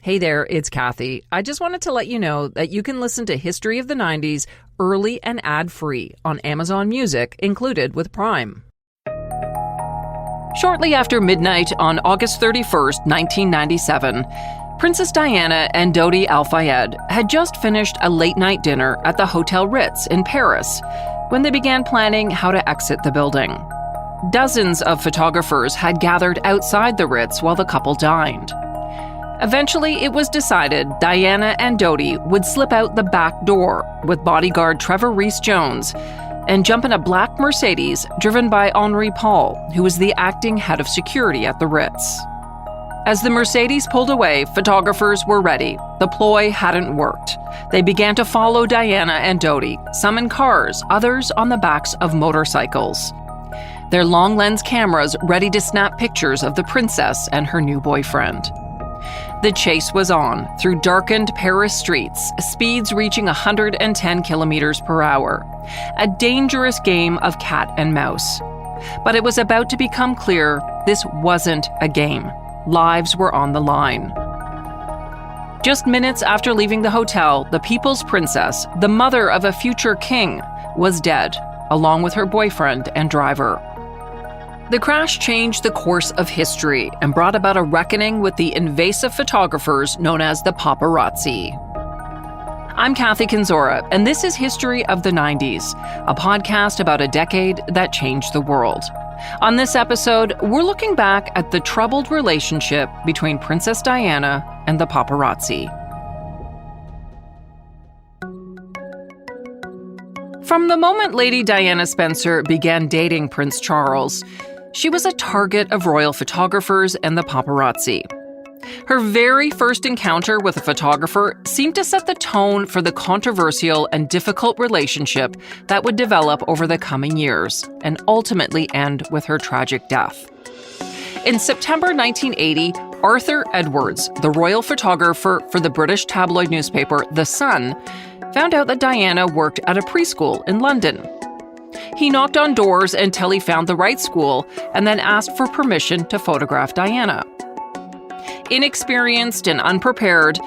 Hey there, it's Kathy. I just wanted to let you know that you can listen to History of the 90s early and ad-free on Amazon Music, included with Prime. Shortly after midnight on August 31st, 1997, Princess Diana and Dodi Al-Fayed had just finished a late-night dinner at the Hotel Ritz in Paris when they began planning how to exit the building. Dozens of photographers had gathered outside the Ritz while the couple dined. Eventually, it was decided Diana and Dodi would slip out the back door with bodyguard Trevor Rees-Jones and jump in a black Mercedes driven by Henri Paul, who was the acting head of security at the Ritz. As the Mercedes pulled away, photographers were ready. The ploy hadn't worked. They began to follow Diana and Dodi, some in cars, others on the backs of motorcycles. Their long lens cameras ready to snap pictures of the princess and her new boyfriend. The chase was on through darkened Paris streets, speeds reaching 110 kilometers per hour. A dangerous game of cat and mouse. But it was about to become clear this wasn't a game. Lives were on the line. Just minutes after leaving the hotel, the People's Princess, the mother of a future king, was dead, along with her boyfriend and driver. The crash changed the course of history and brought about a reckoning with the invasive photographers known as the paparazzi. I'm Kathy Kinzora, and this is History of the 90s, a podcast about a decade that changed the world. On this episode, we're looking back at the troubled relationship between Princess Diana and the paparazzi. From the moment Lady Diana Spencer began dating Prince Charles, she was a target of royal photographers and the paparazzi. Her very first encounter with a photographer seemed to set the tone for the controversial and difficult relationship that would develop over the coming years and ultimately end with her tragic death. In September 1980, Arthur Edwards, the royal photographer for the British tabloid newspaper The Sun, found out that Diana worked at a preschool in London. He knocked on doors until he found the right school and then asked for permission to photograph Diana. Inexperienced and unprepared,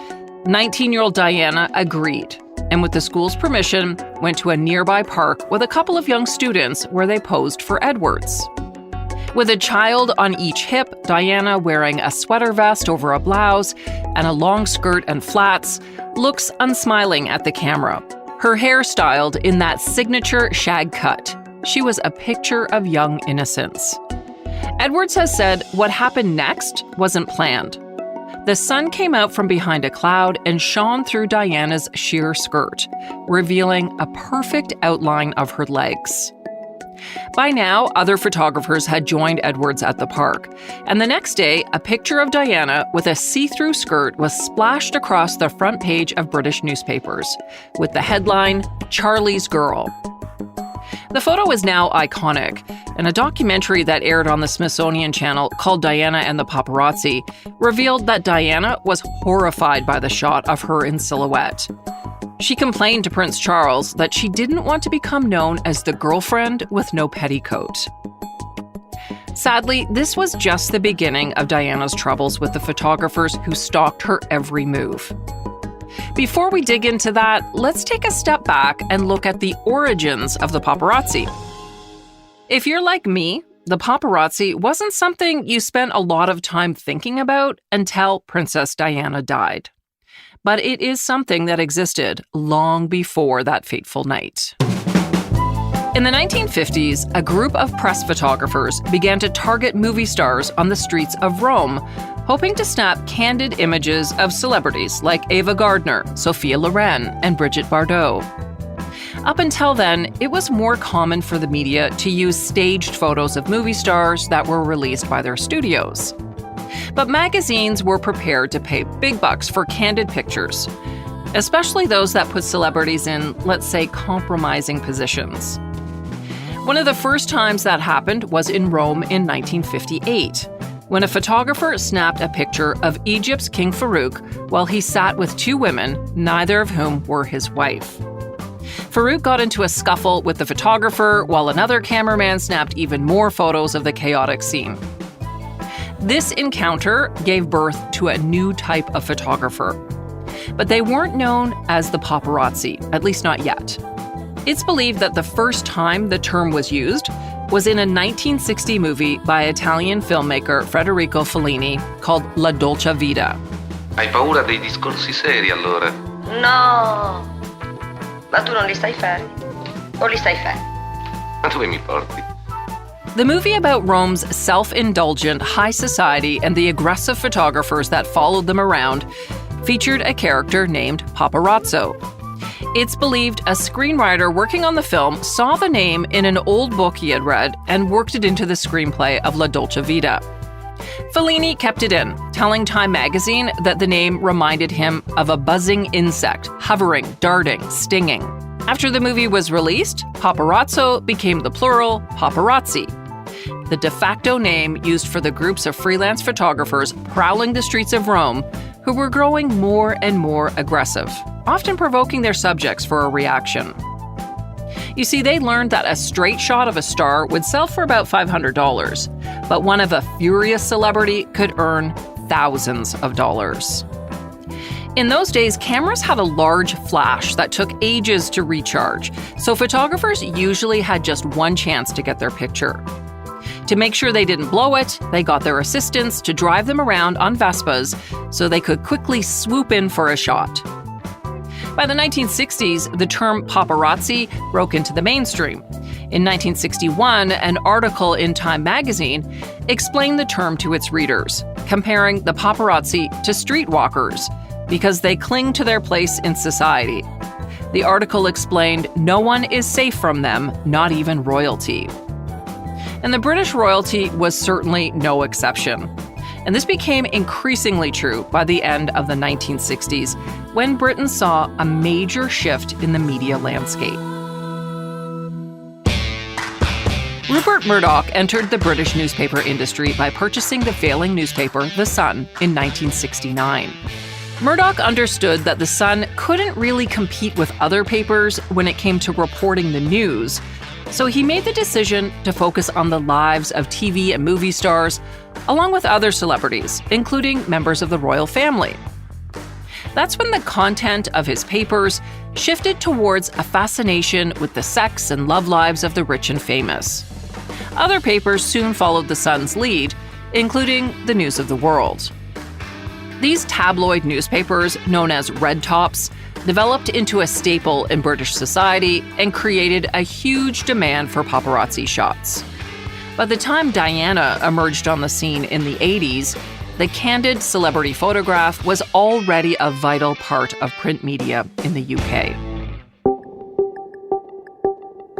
19-year-old Diana agreed, and with the school's permission, went to a nearby park with a couple of young students where they posed for Edwards. With a child on each hip, Diana wearing a sweater vest over a blouse and a long skirt and flats, looks unsmiling at the camera, her hair styled in that signature shag cut. She was a picture of young innocence. Edwards has said what happened next wasn't planned. The sun came out from behind a cloud and shone through Diana's sheer skirt, revealing a perfect outline of her legs. By now, other photographers had joined Edwards at the park, and the next day, a picture of Diana with a see-through skirt was splashed across the front page of British newspapers, with the headline, "Charlie's Girl." The photo is now iconic, and a documentary that aired on the Smithsonian Channel called Diana and the Paparazzi revealed that Diana was horrified by the shot of her in silhouette. She complained to Prince Charles that she didn't want to become known as the girlfriend with no petticoat. Sadly, this was just the beginning of Diana's troubles with the photographers who stalked her every move. Before we dig into that, let's take a step back and look at the origins of the paparazzi. If you're like me, the paparazzi wasn't something you spent a lot of time thinking about until Princess Diana died. But it is something that existed long before that fateful night. In the 1950s, a group of press photographers began to target movie stars on the streets of Rome, hoping to snap candid images of celebrities like Ava Gardner, Sophia Loren, and Brigitte Bardot. Up until then, it was more common for the media to use staged photos of movie stars that were released by their studios. But magazines were prepared to pay big bucks for candid pictures, especially those that put celebrities in, let's say, compromising positions. One of the first times that happened was in Rome in 1958, when a photographer snapped a picture of Egypt's King Farouk while he sat with two women, neither of whom were his wife. Farouk got into a scuffle with the photographer, while another cameraman snapped even more photos of the chaotic scene. This encounter gave birth to a new type of photographer. But they weren't known as the paparazzi, at least not yet. It's believed that the first time the term was used was in a 1960 movie by Italian filmmaker Federico Fellini called La Dolce Vita. Hai paura dei discorsi seri allora? No, ma tu non li stai fermi? O li stai fermi? Ma dove mi porti? The movie about Rome's self-indulgent high society and the aggressive photographers that followed them around featured a character named Paparazzo. It's believed a screenwriter working on the film saw the name in an old book he had read and worked it into the screenplay of La Dolce Vita. Fellini kept it in, telling Time magazine that the name reminded him of a buzzing insect, hovering, darting, stinging. After the movie was released, paparazzo became the plural paparazzi, the de facto name used for the groups of freelance photographers prowling the streets of Rome who were growing more and more aggressive, often provoking their subjects for a reaction. You see, they learned that a straight shot of a star would sell for about $500, but one of a furious celebrity could earn thousands of dollars. In those days, cameras had a large flash that took ages to recharge, so photographers usually had just one chance to get their picture. To make sure they didn't blow it, they got their assistants to drive them around on Vespas so they could quickly swoop in for a shot. By the 1960s, the term paparazzi broke into the mainstream. In 1961, an article in Time magazine explained the term to its readers, comparing the paparazzi to streetwalkers because they cling to their place in society. The article explained no one is safe from them, not even royalty. And the British royalty was certainly no exception. And this became increasingly true by the end of the 1960s, when Britain saw a major shift in the media landscape. Rupert Murdoch entered the British newspaper industry by purchasing the failing newspaper The Sun in 1969. Murdoch understood that The Sun couldn't really compete with other papers when it came to reporting the news, so he made the decision to focus on the lives of TV and movie stars, along with other celebrities, including members of the royal family. That's when the content of his papers shifted towards a fascination with the sex and love lives of the rich and famous. Other papers soon followed the Sun's lead, including the News of the World. These tabloid newspapers, known as red tops, developed into a staple in British society and created a huge demand for paparazzi shots. By the time Diana emerged on the scene in the 80s, the candid celebrity photograph was already a vital part of print media in the UK.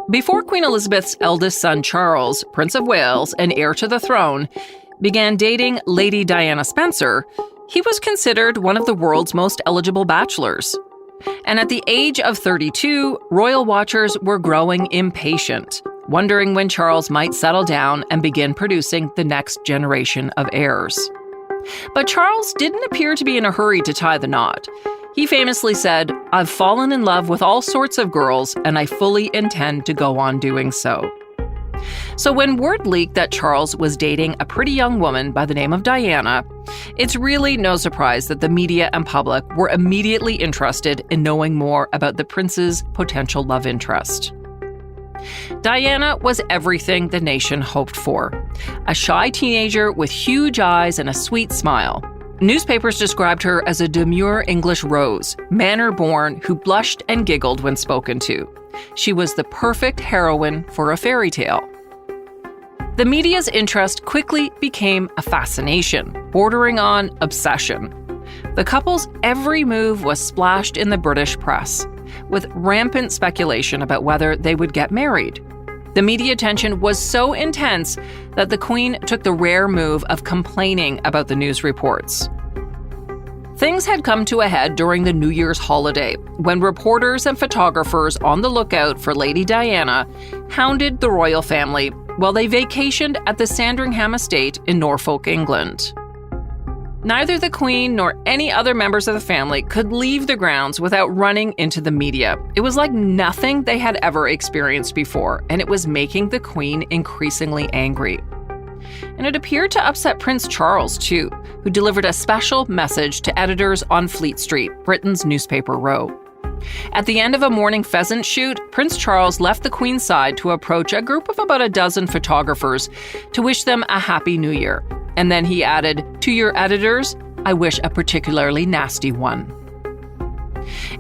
Before Queen Elizabeth's eldest son Charles, Prince of Wales and heir to the throne, began dating Lady Diana Spencer, he was considered one of the world's most eligible bachelors. And at the age of 32, royal watchers were growing impatient, wondering when Charles might settle down and begin producing the next generation of heirs. But Charles didn't appear to be in a hurry to tie the knot. He famously said, "I've fallen in love with all sorts of girls, and I fully intend to go on doing so." So when word leaked that Charles was dating a pretty young woman by the name of Diana, it's really no surprise that the media and public were immediately interested in knowing more about the prince's potential love interest. Diana was everything the nation hoped for. A shy teenager with huge eyes and a sweet smile. Newspapers described her as a demure English rose, manner-born, who blushed and giggled when spoken to. She was the perfect heroine for a fairy tale. The media's interest quickly became a fascination, bordering on obsession. The couple's every move was splashed in the British press, with rampant speculation about whether they would get married. The media attention was so intense that the Queen took the rare move of complaining about the news reports. Things had come to a head during the New Year's holiday, when reporters and photographers on the lookout for Lady Diana hounded the royal family while they vacationed at the Sandringham estate in Norfolk, England. Neither the Queen nor any other members of the family could leave the grounds without running into the media. It was like nothing they had ever experienced before, and it was making the Queen increasingly angry. And it appeared to upset Prince Charles, too, who delivered a special message to editors on Fleet Street, Britain's newspaper row. At the end of a morning pheasant shoot, Prince Charles left the Queen's side to approach a group of about a dozen photographers to wish them a Happy New Year. And then he added, "To your editors, I wish a particularly nasty one."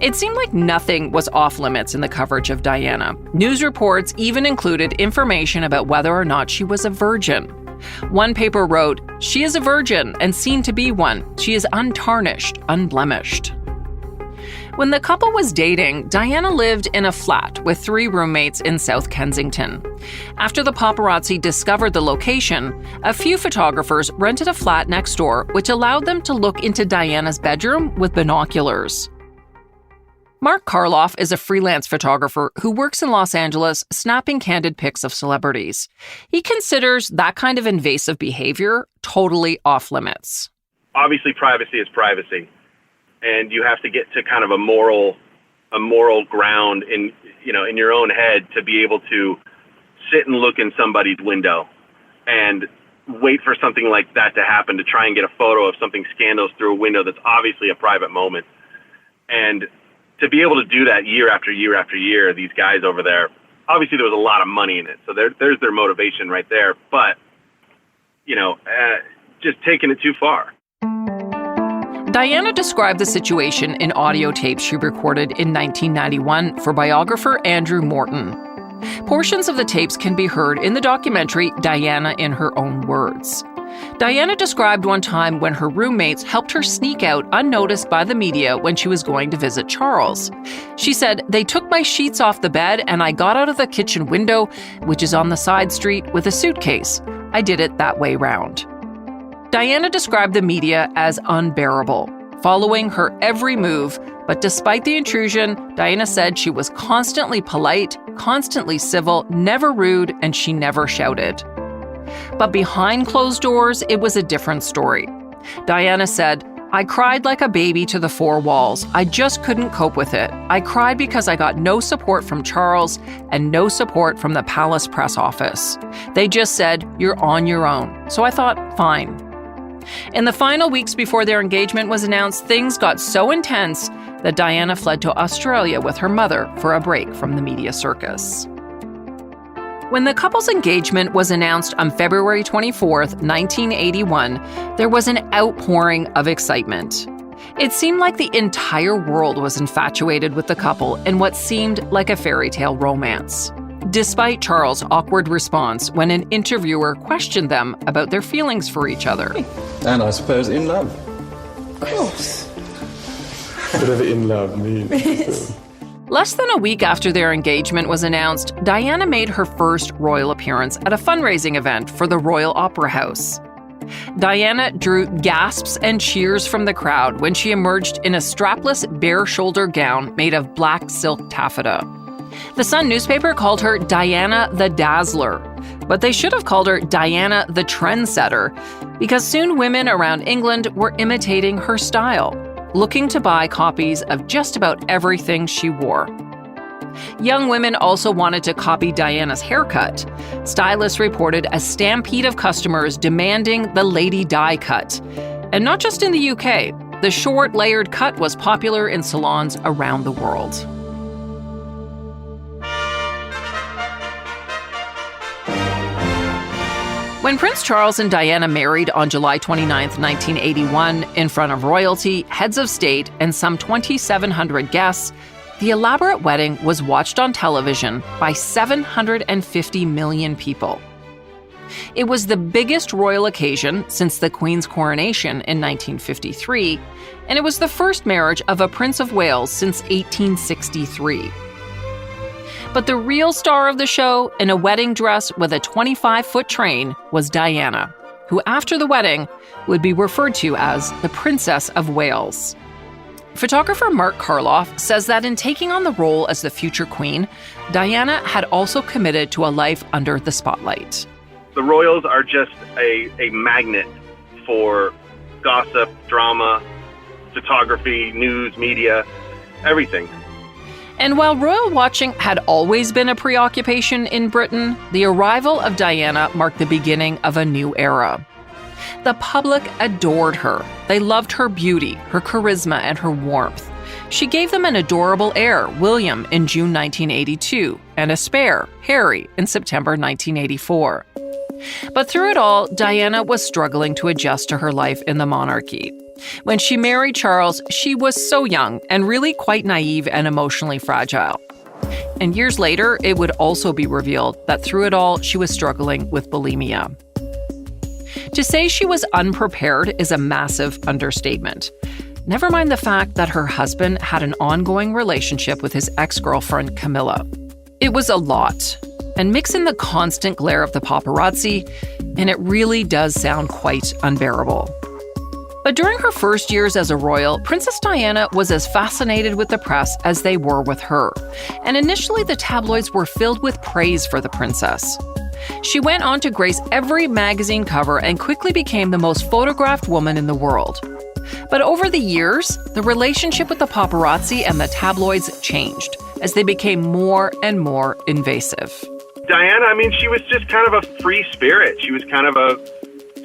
It seemed like nothing was off limits in the coverage of Diana. News reports even included information about whether or not she was a virgin. One paper wrote, "She is a virgin and seen to be one. She is untarnished, unblemished." When the couple was dating, Diana lived in a flat with 3 roommates in South Kensington. After the paparazzi discovered the location, a few photographers rented a flat next door, which allowed them to look into Diana's bedroom with binoculars. Mark Karloff is a freelance photographer who works in Los Angeles snapping candid pics of celebrities. He considers that kind of invasive behavior totally off limits. Obviously, privacy is privacy, and you have to get to kind of a moral ground in your own head to be able to sit and look in somebody's window and wait for something like that to happen to try and get a photo of something scandalous through a window that's obviously a private moment. And to be able to do that year after year after year, these guys over there, obviously there was a lot of money in it. So there's their motivation right there. But, just taking it too far. Diana described the situation in audio tapes she recorded in 1991 for biographer Andrew Morton. Portions of the tapes can be heard in the documentary Diana in Her Own Words. Diana described one time when her roommates helped her sneak out unnoticed by the media when she was going to visit Charles. She said, "They took my sheets off the bed and I got out of the kitchen window, which is on the side street, with a suitcase. I did it that way round." Diana described the media as unbearable, following her every move, but despite the intrusion, Diana said she was constantly polite, constantly civil, never rude, and she never shouted. But behind closed doors, it was a different story. Diana said, "I cried like a baby to the 4 walls. I just couldn't cope with it. I cried because I got no support from Charles and no support from the Palace press office. They just said, 'You're on your own.' So I thought, fine." In the final weeks before their engagement was announced, things got so intense that Diana fled to Australia with her mother for a break from the media circus. When the couple's engagement was announced on February 24th, 1981, there was an outpouring of excitement. It seemed like the entire world was infatuated with the couple in what seemed like a fairy tale romance. Despite Charles' awkward response when an interviewer questioned them about their feelings for each other. And I suppose in love. Of course. Whatever in love means. Less than a week after their engagement was announced, Diana made her first royal appearance at a fundraising event for the Royal Opera House. Diana drew gasps and cheers from the crowd when she emerged in a strapless bare-shoulder gown made of black silk taffeta. The Sun newspaper called her Diana the Dazzler, but they should have called her Diana the Trendsetter, because soon women around England were imitating her style, looking to buy copies of just about everything she wore. Young women also wanted to copy Diana's haircut. Stylists reported a stampede of customers demanding the Lady Di cut. And not just in the UK, the short, layered cut was popular in salons around the world. When Prince Charles and Diana married on July 29, 1981, in front of royalty, heads of state, and some 2,700 guests, the elaborate wedding was watched on television by 750 million people. It was the biggest royal occasion since the Queen's coronation in 1953, and it was the first marriage of a Prince of Wales since 1863. But the real star of the show, in a wedding dress with a 25-foot train, was Diana, who after the wedding would be referred to as the Princess of Wales. Photographer Mark Karloff says that in taking on the role as the future queen, Diana had also committed to a life under the spotlight. The royals are just a magnet for gossip, drama, photography, news, media, everything. And while royal watching had always been a preoccupation in Britain, the arrival of Diana marked the beginning of a new era. The public adored her. They loved her beauty, her charisma, and her warmth. She gave them an adorable heir, William, in June 1982, and a spare, Harry, in September 1984. But through it all, Diana was struggling to adjust to her life in the monarchy. When she married Charles, she was so young and really quite naive and emotionally fragile. And years later, it would also be revealed that through it all, she was struggling with bulimia. To say she was unprepared is a massive understatement. Never mind the fact that her husband had an ongoing relationship with his ex-girlfriend, Camilla. It was a lot. And mix in the constant glare of the paparazzi, and it really does sound quite unbearable. But during her first years as a royal, Princess Diana was as fascinated with the press as they were with her. And initially, the tabloids were filled with praise for the princess. She went on to grace every magazine cover and quickly became the most photographed woman in the world. But over the years, the relationship with the paparazzi and the tabloids changed as they became more and more invasive. Diana, I mean, she was just kind of a free spirit. She was kind of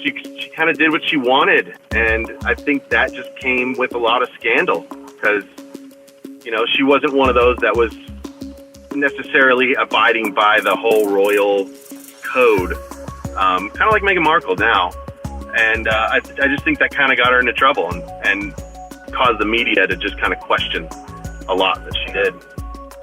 she kind of did what she wanted. And I think that just came with a lot of scandal because, you know, she wasn't one of those that was necessarily abiding by the whole royal code, kind of like Meghan Markle now. And I just think that kind of got her into trouble and caused the media to just kind of question a lot that she did.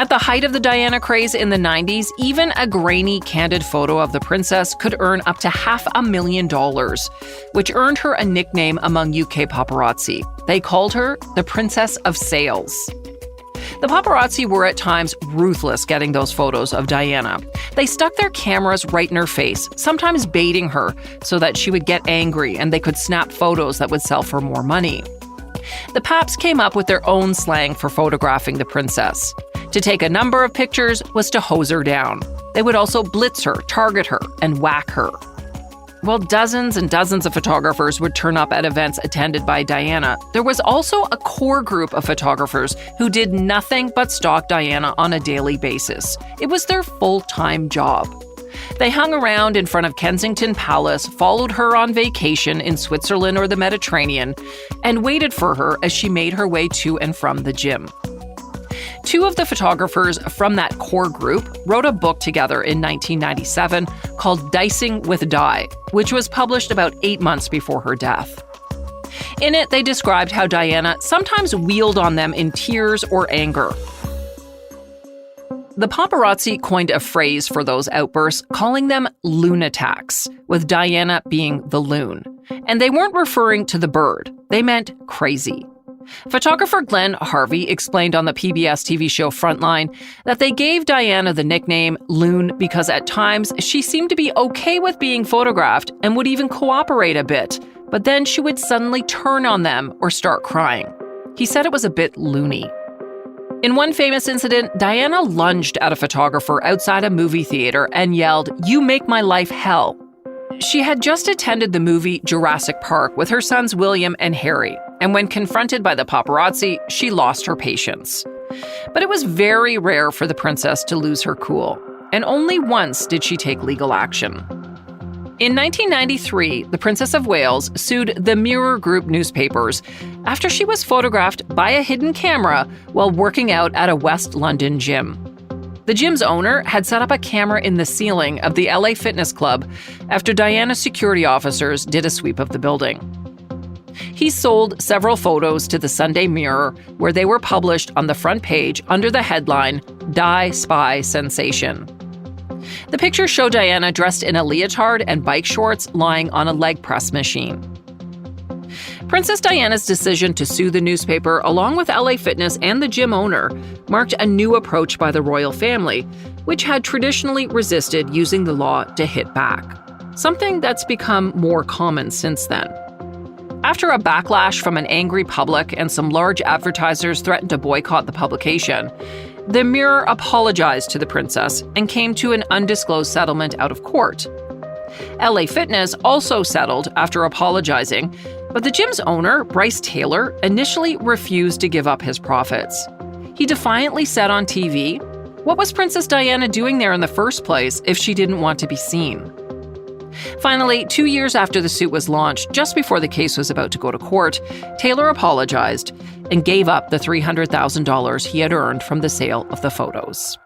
At the height of the Diana craze in the 90s, even a grainy, candid photo of the princess could earn up to $500,000, which earned her a nickname among UK paparazzi. They called her the Princess of Sales. The paparazzi were at times ruthless getting those photos of Diana. They stuck their cameras right in her face, sometimes baiting her so that she would get angry and they could snap photos that would sell for more money. The Paps came up with their own slang for photographing the princess. To take a number of pictures was to hose her down. They would also blitz her, target her, and whack her. While dozens and dozens of photographers would turn up at events attended by Diana, there was also a core group of photographers who did nothing but stalk Diana on a daily basis. It was their full-time job. They hung around in front of Kensington Palace, followed her on vacation in Switzerland or the Mediterranean, and waited for her as she made her way to and from the gym. Two of the photographers from that core group wrote a book together in 1997 called Dicing with Di, which was published about 8 months before her death. In it, they described how Diana sometimes wheeled on them in tears or anger. The paparazzi coined a phrase for those outbursts, calling them lunatics, with Diana being the loon. And they weren't referring to the bird, they meant crazy. Photographer Glenn Harvey explained on the PBS TV show Frontline that they gave Diana the nickname Loon because at times she seemed to be okay with being photographed and would even cooperate a bit, but then she would suddenly turn on them or start crying. He said it was a bit loony. In one famous incident, Diana lunged at a photographer outside a movie theater and yelled, "You make my life hell." She had just attended the movie Jurassic Park with her sons William and Harry, and when confronted by the paparazzi, she lost her patience. But it was very rare for the princess to lose her cool, and only once did she take legal action. In 1993, the Princess of Wales sued the Mirror Group newspapers after she was photographed by a hidden camera while working out at a West London gym. The gym's owner had set up a camera in the ceiling of the LA Fitness Club after Diana's security officers did a sweep of the building. He sold several photos to the Sunday Mirror, where they were published on the front page under the headline, "Di Spy Sensation." The pictures show Diana dressed in a leotard and bike shorts lying on a leg press machine. Princess Diana's decision to sue the newspaper, along with LA Fitness and the gym owner, marked a new approach by the royal family, which had traditionally resisted using the law to hit back, something that's become more common since then. After a backlash from an angry public and some large advertisers threatened to boycott the publication, the Mirror apologized to the princess and came to an undisclosed settlement out of court. LA Fitness also settled after apologizing, but the gym's owner, Bryce Taylor, initially refused to give up his profits. He defiantly said on TV, what was Princess Diana doing there in the first place if she didn't want to be seen? Finally, 2 years after the suit was launched, just before the case was about to go to court, Taylor apologized and gave up the $300,000 he had earned from the sale of the photos.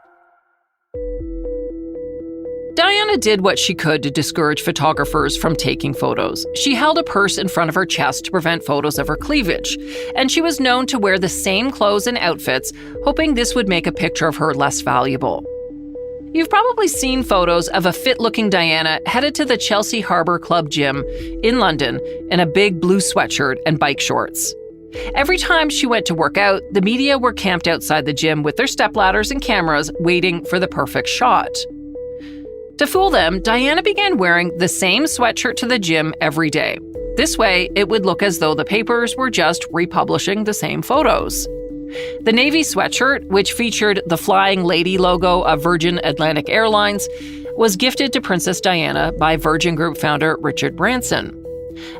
Diana did what she could to discourage photographers from taking photos. She held a purse in front of her chest to prevent photos of her cleavage, and she was known to wear the same clothes and outfits, hoping this would make a picture of her less valuable. You've probably seen photos of a fit-looking Diana headed to the Chelsea Harbour Club gym in London in a big blue sweatshirt and bike shorts. Every time she went to work out, the media were camped outside the gym with their stepladders and cameras waiting for the perfect shot. To fool them, Diana began wearing the same sweatshirt to the gym every day. This way, it would look as though the papers were just republishing the same photos. The navy sweatshirt, which featured the Flying Lady logo of Virgin Atlantic Airlines, was gifted to Princess Diana by Virgin Group founder Richard Branson.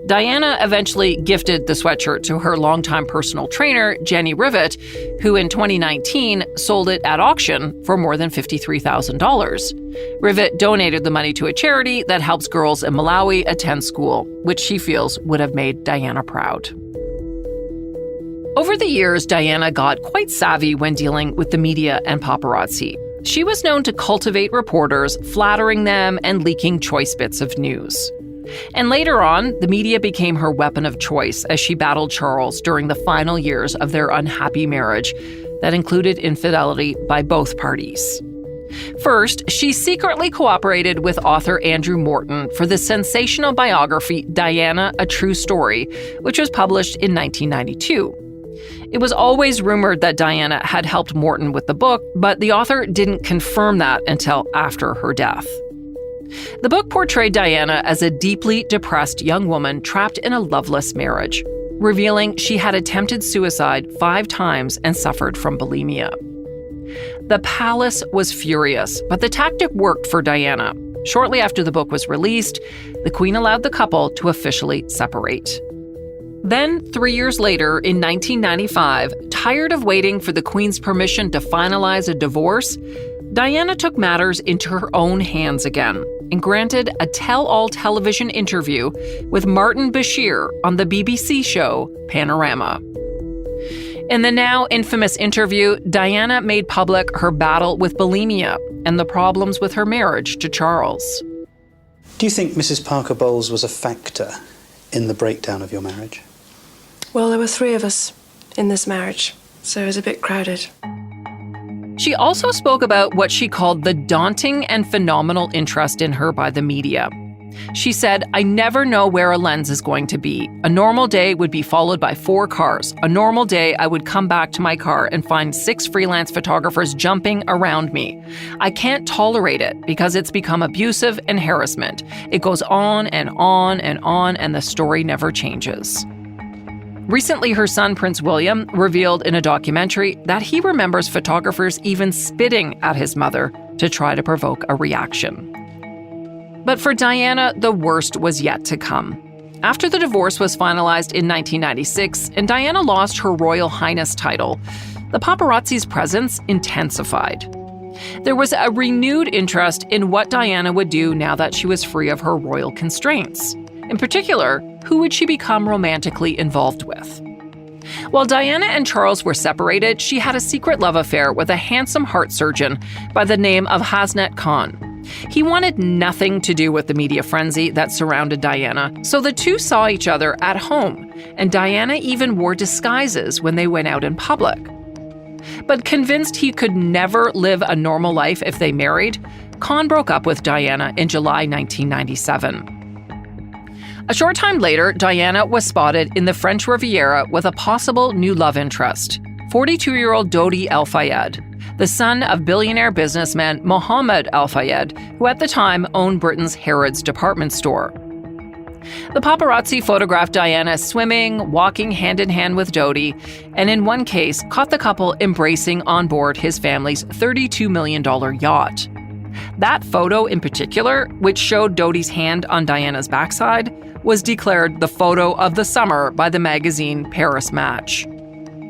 Diana eventually gifted the sweatshirt to her longtime personal trainer, Jenny Rivet, who in 2019 sold it at auction for more than $53,000. Rivet donated the money to a charity that helps girls in Malawi attend school, which she feels would have made Diana proud. Over the years, Diana got quite savvy when dealing with the media and paparazzi. She was known to cultivate reporters, flattering them and leaking choice bits of news. And later on, the media became her weapon of choice as she battled Charles during the final years of their unhappy marriage that included infidelity by both parties. First, she secretly cooperated with author Andrew Morton for the sensational biography Diana, A True Story, which was published in 1992. It was always rumored that Diana had helped Morton with the book, but the author didn't confirm that until after her death. The book portrayed Diana as a deeply depressed young woman trapped in a loveless marriage, revealing she had attempted suicide 5 times and suffered from bulimia. The palace was furious, but the tactic worked for Diana. Shortly after the book was released, the Queen allowed the couple to officially separate. Then, 3 years later, in 1995, tired of waiting for the Queen's permission to finalize a divorce, Diana took matters into her own hands again and granted a tell-all television interview with Martin Bashir on the BBC show Panorama. In the now infamous interview, Diana made public her battle with bulimia and the problems with her marriage to Charles. Do you think Mrs. Parker Bowles was a factor in the breakdown of your marriage? Well, there were 3 of us in this marriage, so it was a bit crowded. She also spoke about what she called the daunting and phenomenal interest in her by the media. She said, I never know where a lens is going to be. A normal day would be followed by 4 cars. A normal day, I would come back to my car and find 6 freelance photographers jumping around me. I can't tolerate it because it's become abusive and harassment. It goes on and on and on, and the story never changes. Recently, her son, Prince William, revealed in a documentary that he remembers photographers even spitting at his mother to try to provoke a reaction. But for Diana, the worst was yet to come. After the divorce was finalized in 1996 and Diana lost her Royal Highness title, the paparazzi's presence intensified. There was a renewed interest in what Diana would do now that she was free of her royal constraints. In particular, who would she become romantically involved with? While Diana and Charles were separated, she had a secret love affair with a handsome heart surgeon by the name of Hasnat Khan. He wanted nothing to do with the media frenzy that surrounded Diana, so the two saw each other at home, and Diana even wore disguises when they went out in public. But convinced he could never live a normal life if they married, Khan broke up with Diana in July 1997. A short time later, Diana was spotted in the French Riviera with a possible new love interest, 42-year-old Dodi El Fayed, the son of billionaire businessman Mohammed Al Fayed, who at the time owned Britain's Harrods department store. The paparazzi photographed Diana swimming, walking hand-in-hand with Dodi, and in one case caught the couple embracing on board his family's $32 million yacht. That photo in particular, which showed Dodi's hand on Diana's backside, was declared the photo of the summer by the magazine Paris Match.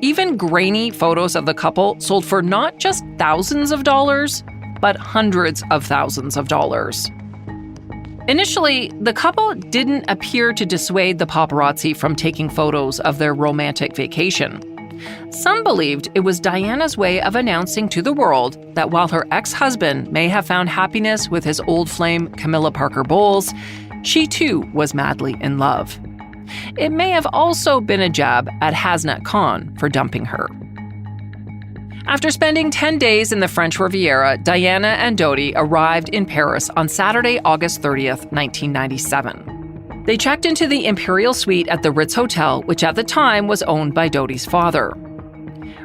even grainy photos of the couple sold for not just thousands of dollars, but hundreds of thousands of dollars. Initially, the couple didn't appear to dissuade the paparazzi from taking photos of their romantic vacation. Some believed it was Diana's way of announcing to the world that while her ex-husband may have found happiness with his old flame Camilla Parker Bowles, she too was madly in love. It may have also been a jab at Hasnat Khan for dumping her. After spending 10 days in the French Riviera, Diana and Dodi arrived in Paris on Saturday, August 30th, 1997. They checked into the Imperial Suite at the Ritz Hotel, which at the time was owned by Dodi's father.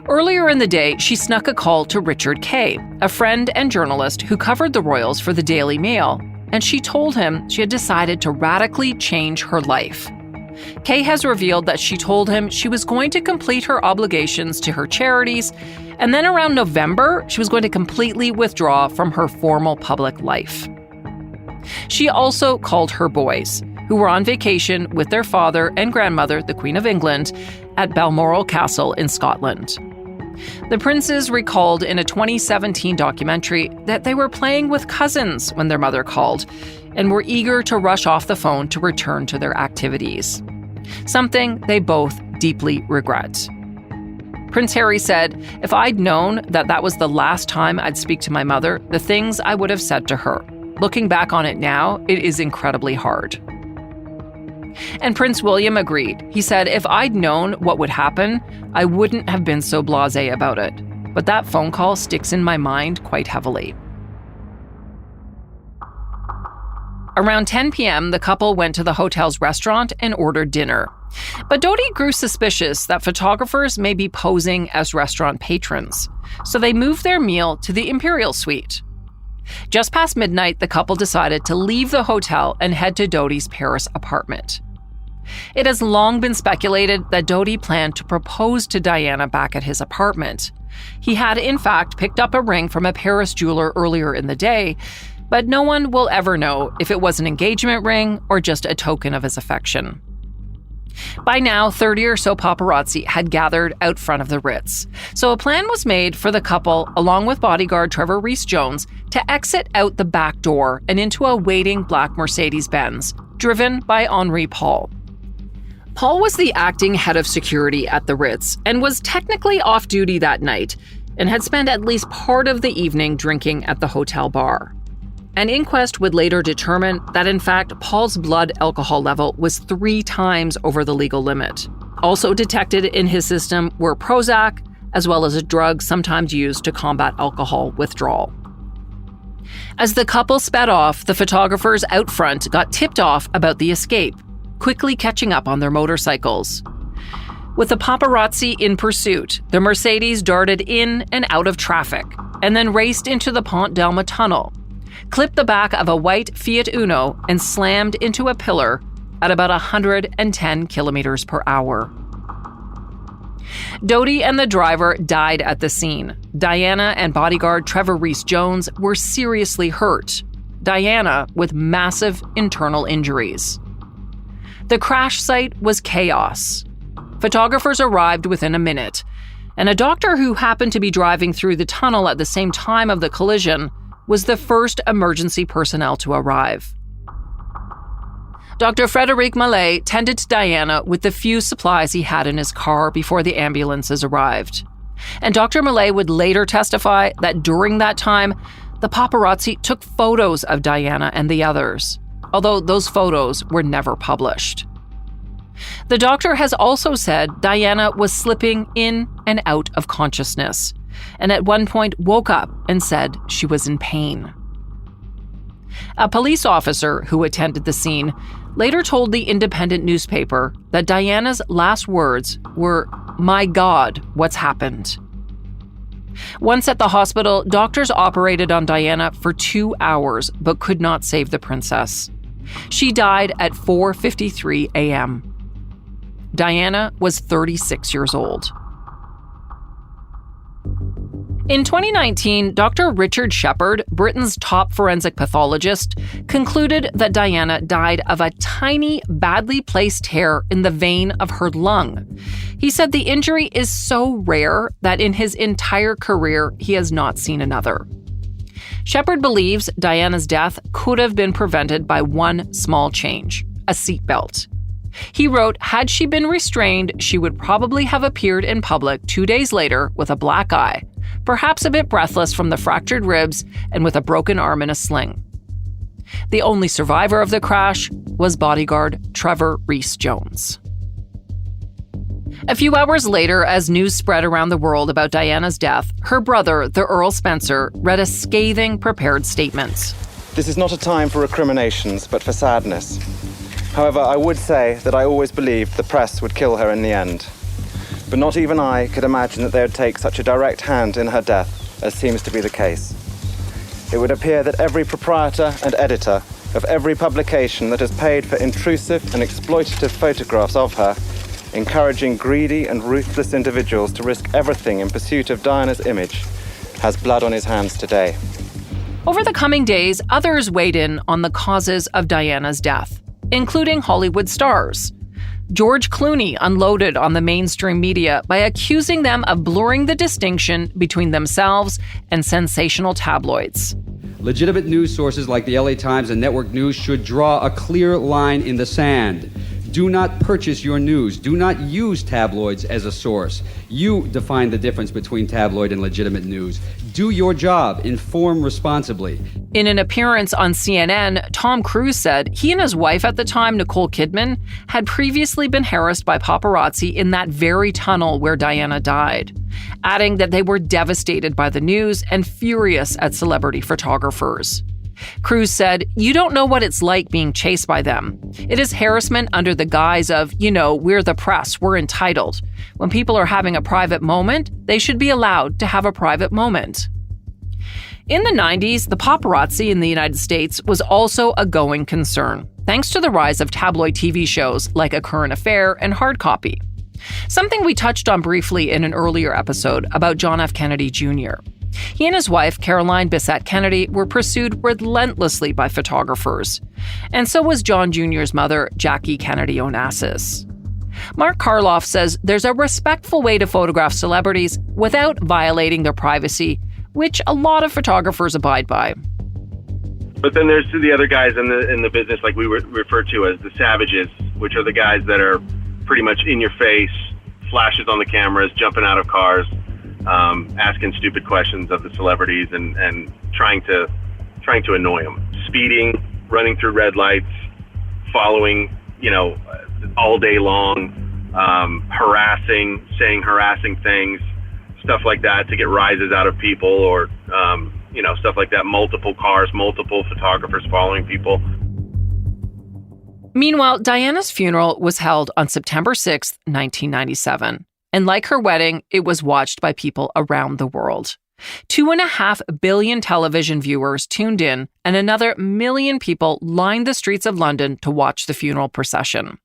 Earlier in the day, she snuck a call to Richard Kay, a friend and journalist who covered the royals for the Daily Mail, and she told him she had decided to radically change her life. Kay has revealed that she told him she was going to complete her obligations to her charities, and then around November, she was going to completely withdraw from her formal public life. She also called her boys, who were on vacation with their father and grandmother, the Queen of England, at Balmoral Castle in Scotland. The princes recalled in a 2017 documentary that they were playing with cousins when their mother called and were eager to rush off the phone to return to their activities, something they both deeply regret. Prince Harry said, "If I'd known that that was the last time I'd speak to my mother, the things I would have said to her. Looking back on it now, it is incredibly hard." And Prince William agreed. He said, "If I'd known what would happen, I wouldn't have been so blasé about it. But that phone call sticks in my mind quite heavily." Around 10 p.m., the couple went to the hotel's restaurant and ordered dinner. But Dodi grew suspicious that photographers may be posing as restaurant patrons, so they moved their meal to the Imperial Suite. Just past midnight, the couple decided to leave the hotel and head to Dodi's Paris apartment. It has long been speculated that Dodi planned to propose to Diana back at his apartment. He had, in fact, picked up a ring from a Paris jeweler earlier in the day, but no one will ever know if it was an engagement ring or just a token of his affection. By now, 30 or so paparazzi had gathered out front of the Ritz, so a plan was made for the couple, along with bodyguard Trevor Rees-Jones, to exit out the back door and into a waiting black Mercedes-Benz, driven by Henri Paul. Paul was the acting head of security at the Ritz and was technically off duty that night and had spent at least part of the evening drinking at the hotel bar. An inquest would later determine that, in fact, Paul's blood alcohol level was 3 times over the legal limit. Also detected in his system were Prozac, as well as a drug sometimes used to combat alcohol withdrawal. As the couple sped off, the photographers out front got tipped off about the escape, quickly catching up on their motorcycles. With the paparazzi in pursuit, the Mercedes darted in and out of traffic, and then raced into the Pont d'Alma tunnel, clipped the back of a white Fiat Uno, and slammed into a pillar at about 110 kilometers per hour. Dodi and the driver died at the scene. Diana and bodyguard Trevor Rees-Jones were seriously hurt, Diana with massive internal injuries. The crash site was chaos. Photographers arrived within a minute, and a doctor who happened to be driving through the tunnel at the same time of the collision was the first emergency personnel to arrive. Dr. Frédéric Mallet tended to Diana with the few supplies he had in his car before the ambulances arrived. And Dr. Mallet would later testify that during that time, the paparazzi took photos of Diana and the others, although those photos were never published. The doctor has also said Diana was slipping in and out of consciousness, and at one point woke up and said she was in pain. A police officer who attended the scene later told the Independent newspaper that Diana's last words were, "My God, what's happened?" Once at the hospital, doctors operated on Diana for 2 hours but could not save the princess. She died at 4:53 a.m. Diana was 36 years old. In 2019, Dr. Richard Shepard, Britain's top forensic pathologist, concluded that Diana died of a tiny, badly placed tear in the vein of her lung. He said the injury is so rare that in his entire career, he has not seen another. Shepard believes Diana's death could have been prevented by one small change: a seatbelt. He wrote, had she been restrained, she would probably have appeared in public 2 days later with a black eye, perhaps a bit breathless from the fractured ribs and with a broken arm in a sling. The only survivor of the crash was bodyguard Trevor Rees-Jones. A few hours later, as news spread around the world about Diana's death, her brother, the Earl Spencer, read a scathing prepared statement. This is not a time for recriminations, but for sadness. However, I would say that I always believed the press would kill her in the end. But not even I could imagine that they would take such a direct hand in her death, as seems to be the case. It would appear that every proprietor and editor of every publication that has paid for intrusive and exploitative photographs of her, encouraging greedy and ruthless individuals to risk everything in pursuit of Diana's image, has blood on his hands today. Over the coming days, others weighed in on the causes of Diana's death, including Hollywood stars. George Clooney unloaded on the mainstream media by accusing them of blurring the distinction between themselves and sensational tabloids. Legitimate news sources like the LA Times and Network News should draw a clear line in the sand. Do not purchase your news. Do not use tabloids as a source. You define the difference between tabloid and legitimate news. Do your job. Inform responsibly. In an appearance on CNN, Tom Cruise said he and his wife at the time, Nicole Kidman, had previously been harassed by paparazzi in that very tunnel where Diana died, adding that they were devastated by the news and furious at celebrity photographers. Cruise said, "You don't know what it's like being chased by them. It is harassment under the guise of, we're the press, we're entitled. When people are having a private moment, they should be allowed to have a private moment." In the 90s, the paparazzi in the United States was also a going concern, thanks to the rise of tabloid TV shows like A Current Affair and Hard Copy. Something we touched on briefly in an earlier episode about John F. Kennedy Jr. He and his wife, Caroline Bissett Kennedy, were pursued relentlessly by photographers. And so was John Jr.'s mother, Jackie Kennedy Onassis. Mark Karloff says there's a respectful way to photograph celebrities without violating their privacy, which a lot of photographers abide by. But then there's the other guys in the business, like we refer to as the savages, which are the guys that are pretty much in your face, flashes on the cameras, jumping out of cars, asking stupid questions of the celebrities and trying to annoy them. Speeding, running through red lights, following, all day long, harassing, saying harassing things, stuff like that to get rises out of people or, stuff like that. Multiple cars, multiple photographers following people. Meanwhile, Diana's funeral was held on September 6, 1997. And like her wedding, it was watched by people around the world. 2.5 billion television viewers tuned in, and another 1 million people lined the streets of London to watch the funeral procession.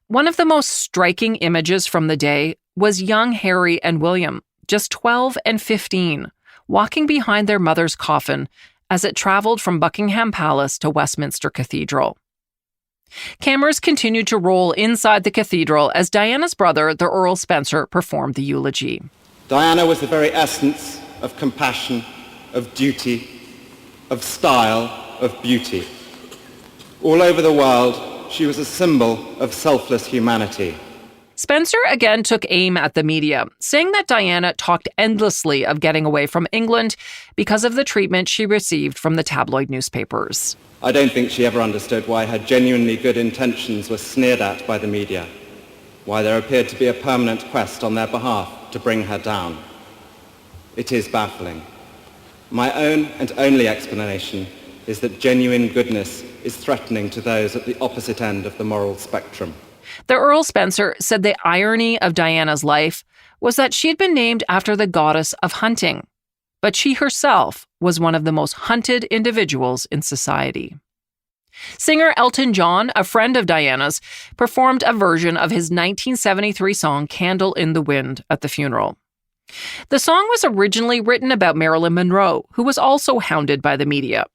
One of the most striking images from the day was young Harry and William, just 12 and 15, walking behind their mother's coffin as it traveled from Buckingham Palace to Westminster Cathedral. Cameras continued to roll inside the cathedral as Diana's brother, the Earl Spencer, performed the eulogy. Diana was the very essence of compassion, of duty, of style, of beauty. All over the world, she was a symbol of selfless humanity. Spencer again took aim at the media, saying that Diana talked endlessly of getting away from England because of the treatment she received from the tabloid newspapers. I don't think she ever understood why her genuinely good intentions were sneered at by the media, why there appeared to be a permanent quest on their behalf to bring her down. It is baffling. My own and only explanation is that genuine goodness is threatening to those at the opposite end of the moral spectrum. The Earl Spencer said the irony of Diana's life was that she had been named after the goddess of hunting, but she herself was one of the most hunted individuals in society. Singer Elton John, a friend of Diana's, performed a version of his 1973 song Candle in the Wind at the funeral. The song was originally written about Marilyn Monroe, who was also hounded by the media.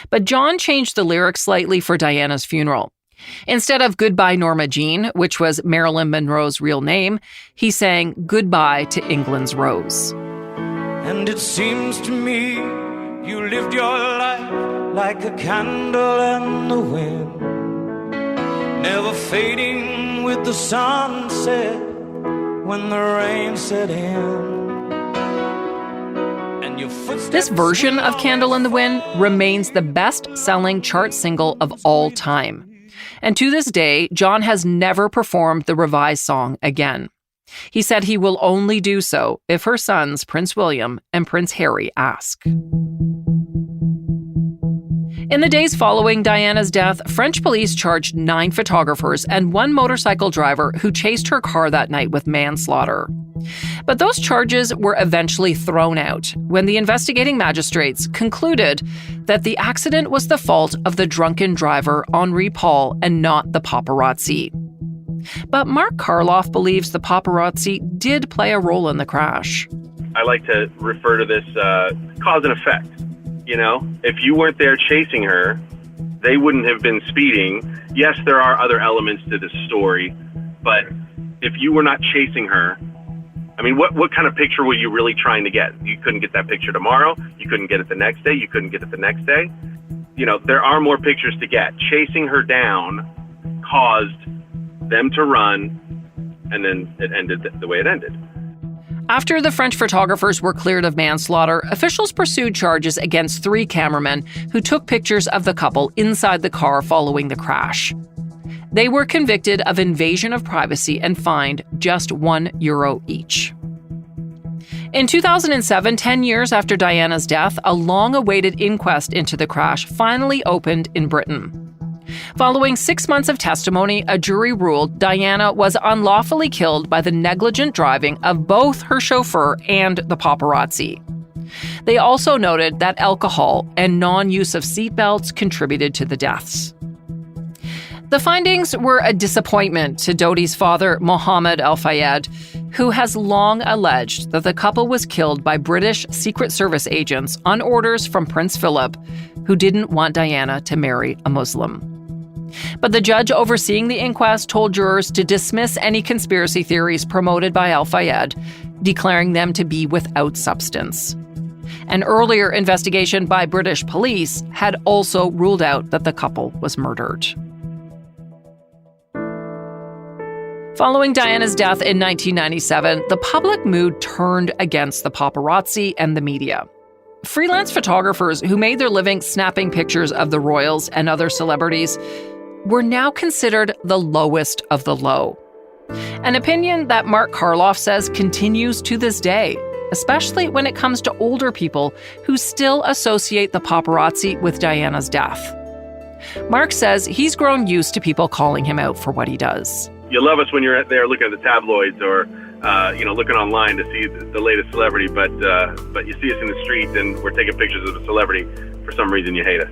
But John changed the lyrics slightly for Diana's funeral. Instead of Goodbye Norma Jean, which was Marilyn Monroe's real name, he sang Goodbye to England's Rose. And it seems to me you lived your life like a candle in the wind, never fading with the sunset when the rain set in. And your footsteps. This version of Candle in the Wind remains the best-selling chart single of all time. And to this day, John has never performed the revised song again. He said he will only do so if her sons, Prince William and Prince Harry, ask. In the days following Diana's death, French police charged 9 photographers and 1 motorcycle driver who chased her car that night with manslaughter. But those charges were eventually thrown out when the investigating magistrates concluded that the accident was the fault of the drunken driver, Henri Paul, and not the paparazzi. But Mark Karloff believes the paparazzi did play a role in the crash. I like to refer to this cause and effect. You know, if you weren't there chasing her, they wouldn't have been speeding. Yes, there are other elements to this story, but if you were not chasing her, I mean, what kind of picture were you really trying to get? You couldn't get that picture tomorrow. You couldn't get it the next day. You couldn't get it the next day. You know, there are more pictures to get. Chasing her down caused them to run, and then it ended the way it ended. After the French photographers were cleared of manslaughter, officials pursued charges against 3 cameramen who took pictures of the couple inside the car following the crash. They were convicted of invasion of privacy and fined just €1 each. In 2007, 10 years after Diana's death, a long-awaited inquest into the crash finally opened in Britain. Following 6 months of testimony, a jury ruled Diana was unlawfully killed by the negligent driving of both her chauffeur and the paparazzi. They also noted that alcohol and non-use of seatbelts contributed to the deaths. The findings were a disappointment to Dodi's father, Mohammed Al-Fayed, who has long alleged that the couple was killed by British Secret Service agents on orders from Prince Philip, who didn't want Diana to marry a Muslim. But the judge overseeing the inquest told jurors to dismiss any conspiracy theories promoted by Al-Fayed, declaring them to be without substance. An earlier investigation by British police had also ruled out that the couple was murdered. Following Diana's death in 1997, the public mood turned against the paparazzi and the media. Freelance photographers who made their living snapping pictures of the royals and other celebrities were now considered the lowest of the low. An opinion that Mark Karloff says continues to this day, especially when it comes to older people who still associate the paparazzi with Diana's death. Mark says he's grown used to people calling him out for what he does. You love us when you're there looking at the tabloids or, looking online to see the latest celebrity, but you see us in the street and we're taking pictures of a celebrity. For some reason, you hate us.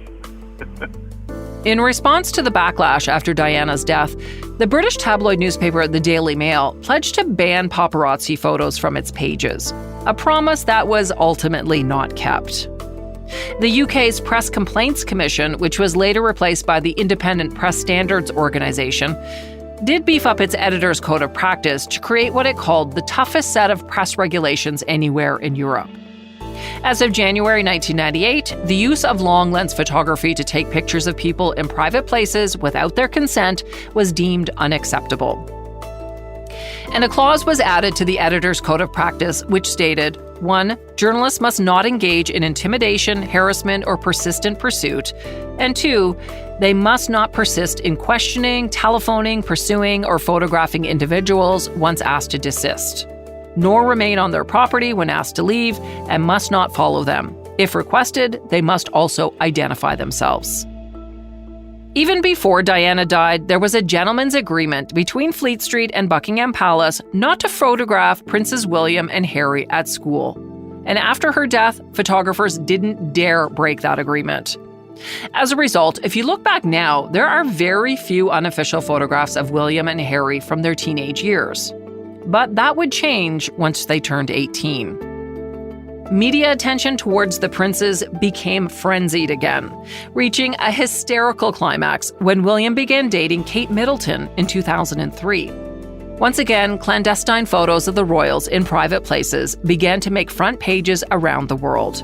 In response to the backlash after Diana's death, the British tabloid newspaper The Daily Mail pledged to ban paparazzi photos from its pages, a promise that was ultimately not kept. The UK's Press Complaints Commission, which was later replaced by the Independent Press Standards Organisation, did beef up its editor's code of practice to create what it called the toughest set of press regulations anywhere in Europe. As of January 1998, the use of long-lens photography to take pictures of people in private places without their consent was deemed unacceptable. And a clause was added to the editor's code of practice which stated, 1. Journalists must not engage in intimidation, harassment, or persistent pursuit. And 2. They must not persist in questioning, telephoning, pursuing, or photographing individuals once asked to desist, nor remain on their property when asked to leave, and must not follow them. If requested, they must also identify themselves. Even before Diana died, there was a gentleman's agreement between Fleet Street and Buckingham Palace not to photograph Princes William and Harry at school. And after her death, photographers didn't dare break that agreement. As a result, if you look back now, there are very few unofficial photographs of William and Harry from their teenage years. but that would change once they turned 18. Media attention towards the princes became frenzied again, reaching a hysterical climax when William began dating Kate Middleton in 2003. Once again, clandestine photos of the royals in private places began to make front pages around the world.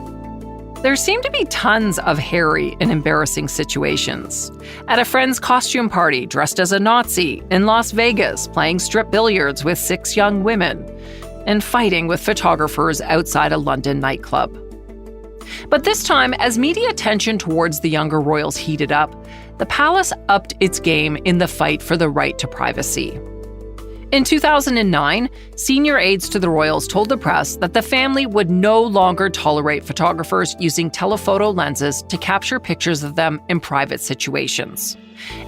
There seemed to be tons of hairy and embarrassing situations. At a friend's costume party dressed as a Nazi, in Las Vegas playing strip billiards with 6 young women, and fighting with photographers outside a London nightclub. But this time, as media attention towards the younger royals heated up, the palace upped its game in the fight for the right to privacy. In 2009, senior aides to the royals told the press that the family would no longer tolerate photographers using telephoto lenses to capture pictures of them in private situations.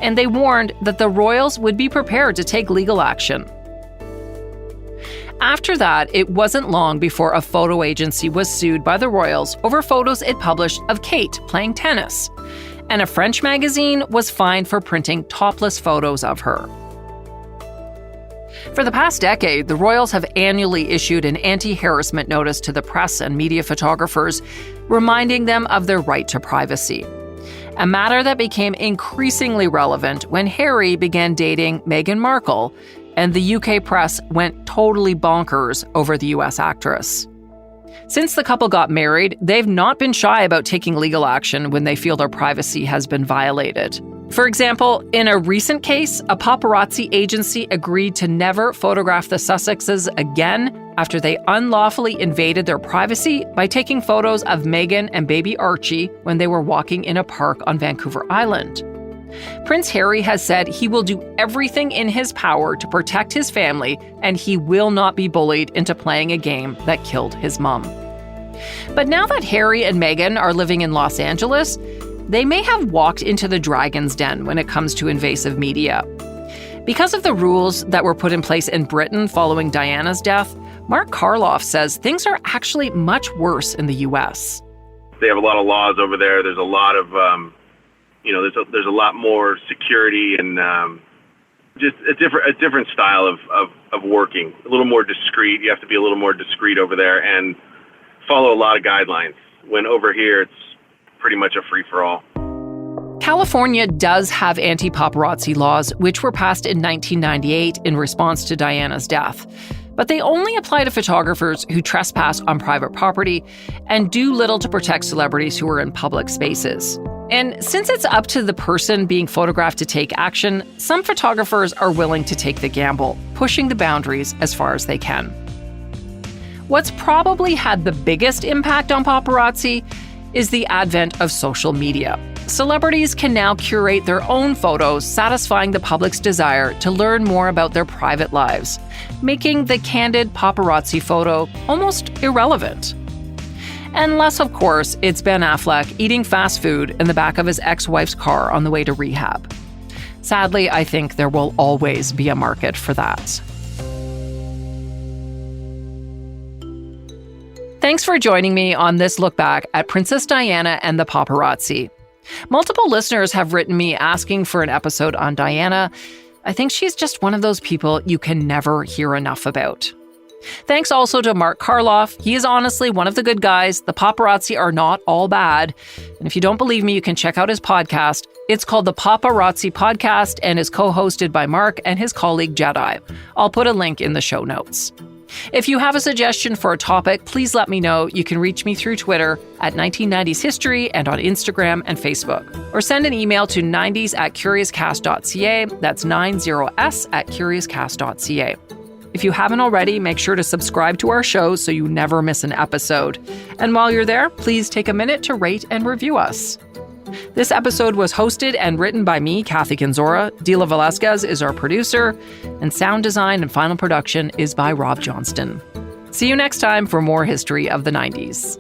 And they warned that the royals would be prepared to take legal action. After that, it wasn't long before a photo agency was sued by the royals over photos it published of Kate playing tennis, and a French magazine was fined for printing topless photos of her. For the past decade, the royals have annually issued an anti-harassment notice to the press and media photographers, reminding them of their right to privacy. A matter that became increasingly relevant when Harry began dating Meghan Markle, and the UK press went totally bonkers over the US actress. Since the couple got married, they've not been shy about taking legal action when they feel their privacy has been violated. For example, in a recent case, a paparazzi agency agreed to never photograph the Sussexes again after they unlawfully invaded their privacy by taking photos of Meghan and baby Archie when they were walking in a park on Vancouver Island. Prince Harry has said he will do everything in his power to protect his family, and he will not be bullied into playing a game that killed his mom. But now that Harry and Meghan are living in Los Angeles, they may have walked into the dragon's den when it comes to invasive media. Because of the rules that were put in place in Britain following Diana's death, Mark Karloff says things are actually much worse in the US. They have a lot of laws over there. There's a lot of there's a lot more security and just a different style of working, a little more discreet. You have to be a little more discreet over there and follow a lot of guidelines. When over here, it's pretty much a free-for-all. California does have anti-paparazzi laws, which were passed in 1998 in response to Diana's death. But they only apply to photographers who trespass on private property and do little to protect celebrities who are in public spaces. And since it's up to the person being photographed to take action, some photographers are willing to take the gamble, pushing the boundaries as far as they can. What's probably had the biggest impact on paparazzi is the advent of social media. Celebrities can now curate their own photos, satisfying the public's desire to learn more about their private lives, making the candid paparazzi photo almost irrelevant. Unless, of course, it's Ben Affleck eating fast food in the back of his ex-wife's car on the way to rehab. Sadly, I think there will always be a market for that. Thanks for joining me on this look back at Princess Diana and the paparazzi. Multiple listeners have written me asking for an episode on Diana. I think she's just one of those people you can never hear enough about. Thanks also to Mark Karloff. He is honestly one of the good guys. The paparazzi are not all bad. And if you don't believe me, you can check out his podcast. It's called the Paparazzi Podcast and is co-hosted by Mark and his colleague Jedi. I'll put a link in the show notes. If you have a suggestion for a topic, please let me know. You can reach me through Twitter at 1990s History and on Instagram and Facebook. Or send an email to 90s@curiouscast.ca. That's 90s@curiouscast.ca. If you haven't already, make sure to subscribe to our show so you never miss an episode. And while you're there, please take a minute to rate and review us. This episode was hosted and written by me, Kathy Kinzora. Dila Velasquez is our producer, and sound design and final production is by Rob Johnston. See you next time for more history of the 90s.